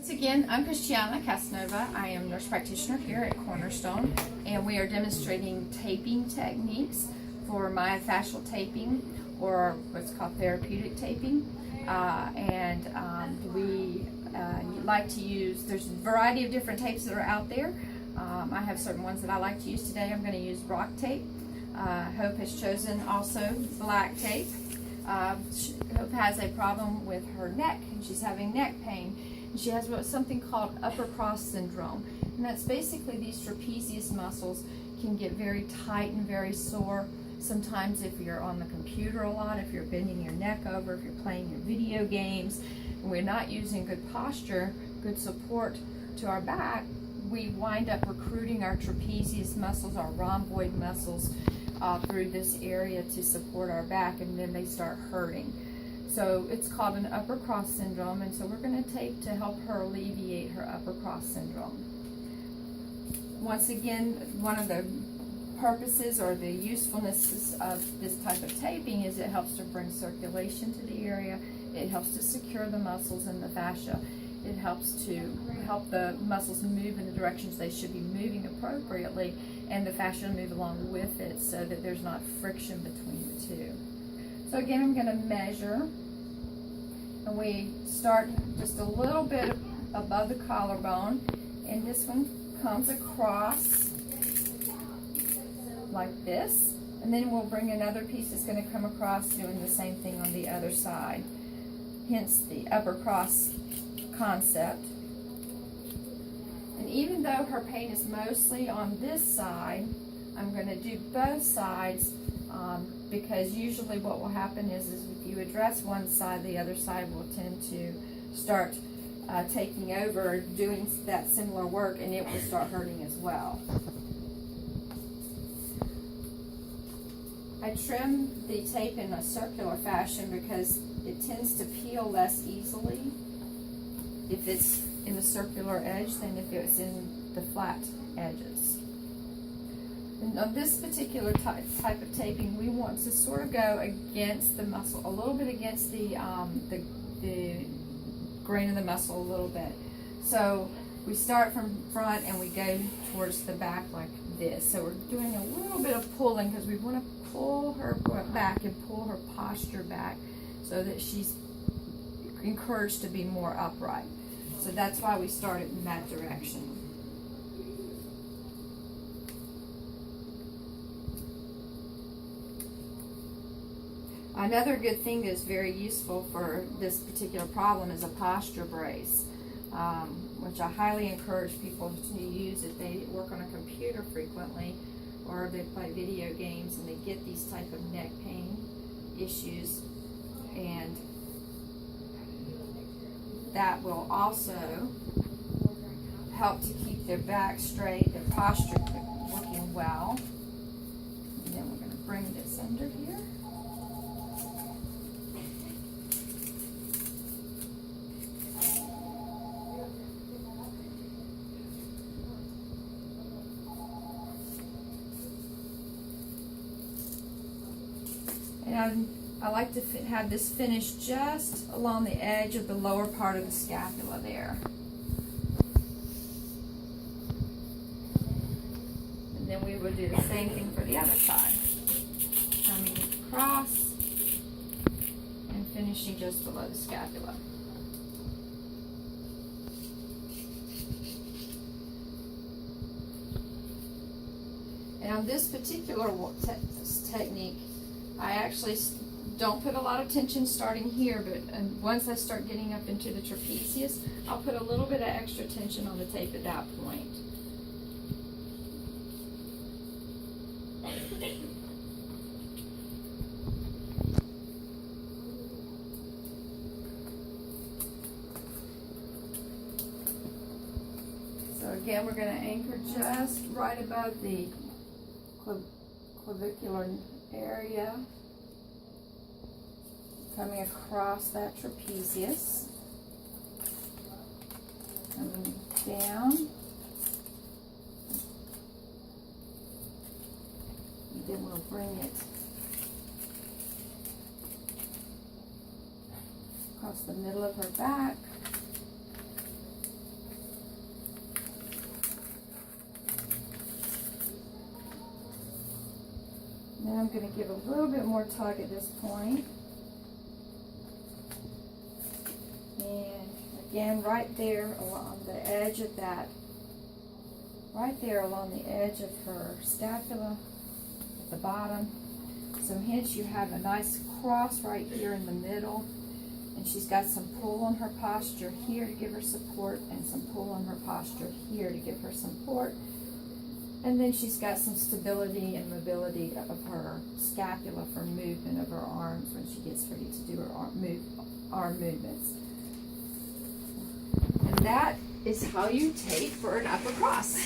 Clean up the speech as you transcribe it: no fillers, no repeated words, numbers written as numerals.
Once again, I'm Christiana Casanova. I am nurse practitioner here at Cornerstone, and we are demonstrating taping techniques for myofascial taping, or what's called therapeutic taping. We like to use, there's a variety of different tapes that are out there. I have certain ones that I like to use today. I'm going to use rock tape. Hope has chosen also black tape. Hope has a problem with her neck, and she's having neck pain. And she has something called upper cross syndrome, and that's basically these trapezius muscles can get very tight and very sore. Sometimes if you're on the computer a lot, if you're bending your neck over, if you're playing your video games, and we're not using good posture, good support to our back, we wind up recruiting our trapezius muscles, our rhomboid muscles, through this area to support our back, and then they start hurting. So it's called an upper cross syndrome, and so we're going to tape to help her alleviate her upper cross syndrome. Once again, one of the purposes or the usefulnesses of this type of taping is it helps to bring circulation to the area. It helps to secure the muscles and the fascia. It helps to help the muscles move in the directions they should be moving appropriately, and the fascia move along with it so that there's not friction between the two. So again, I'm going to measure, and we start just a little bit above the collarbone, and this one comes across like this, and then we'll bring another piece that's going to come across doing the same thing on the other side, hence the upper cross concept. And even though her pain is mostly on this side, I'm going to do both sides because usually what will happen is if you address one side, the other side will tend to start taking over, doing that similar work, and it will start hurting as well. I trim the tape in a circular fashion because it tends to peel less easily if it's in the circular edge than if it's in the flat edges. And on this particular type of taping, we want to sort of go against the muscle, a little bit against the grain of the muscle a little bit. So we start from front and we go towards the back like this. So we're doing a little bit of pulling because we want to pull her back and pull her posture back so that she's encouraged to be more upright. So that's why we started in that direction. Another good thing that is very useful for this particular problem is a posture brace, which I highly encourage people to use if they work on a computer frequently or they play video games and they get these type of neck pain issues, and that will also help to keep their back straight, their posture looking well. And then we're going to bring this under here. And I like to have this finished just along the edge of the lower part of the scapula there. And then we will do the same thing for the other side. Coming across and finishing just below the scapula. And on this particular technique, I actually don't put a lot of tension starting here, but once I start getting up into the trapezius, I'll put a little bit of extra tension on the tape at that point. So again, we're going to anchor just right above the clavicular area, coming across that trapezius, coming down, and then we'll bring it across the middle of her back, I'm going to give a little bit more tug at this point. And again, right there along the edge of that, right there along the edge of her scapula at the bottom. So hence you have a nice cross right here in the middle. And she's got some pull on her posture here to give her support, and some pull on her posture here to give her support. And then she's got some stability and mobility of her scapula for movement of her arms when she gets ready to do her arm movements. And that is how you tape for an upper cross.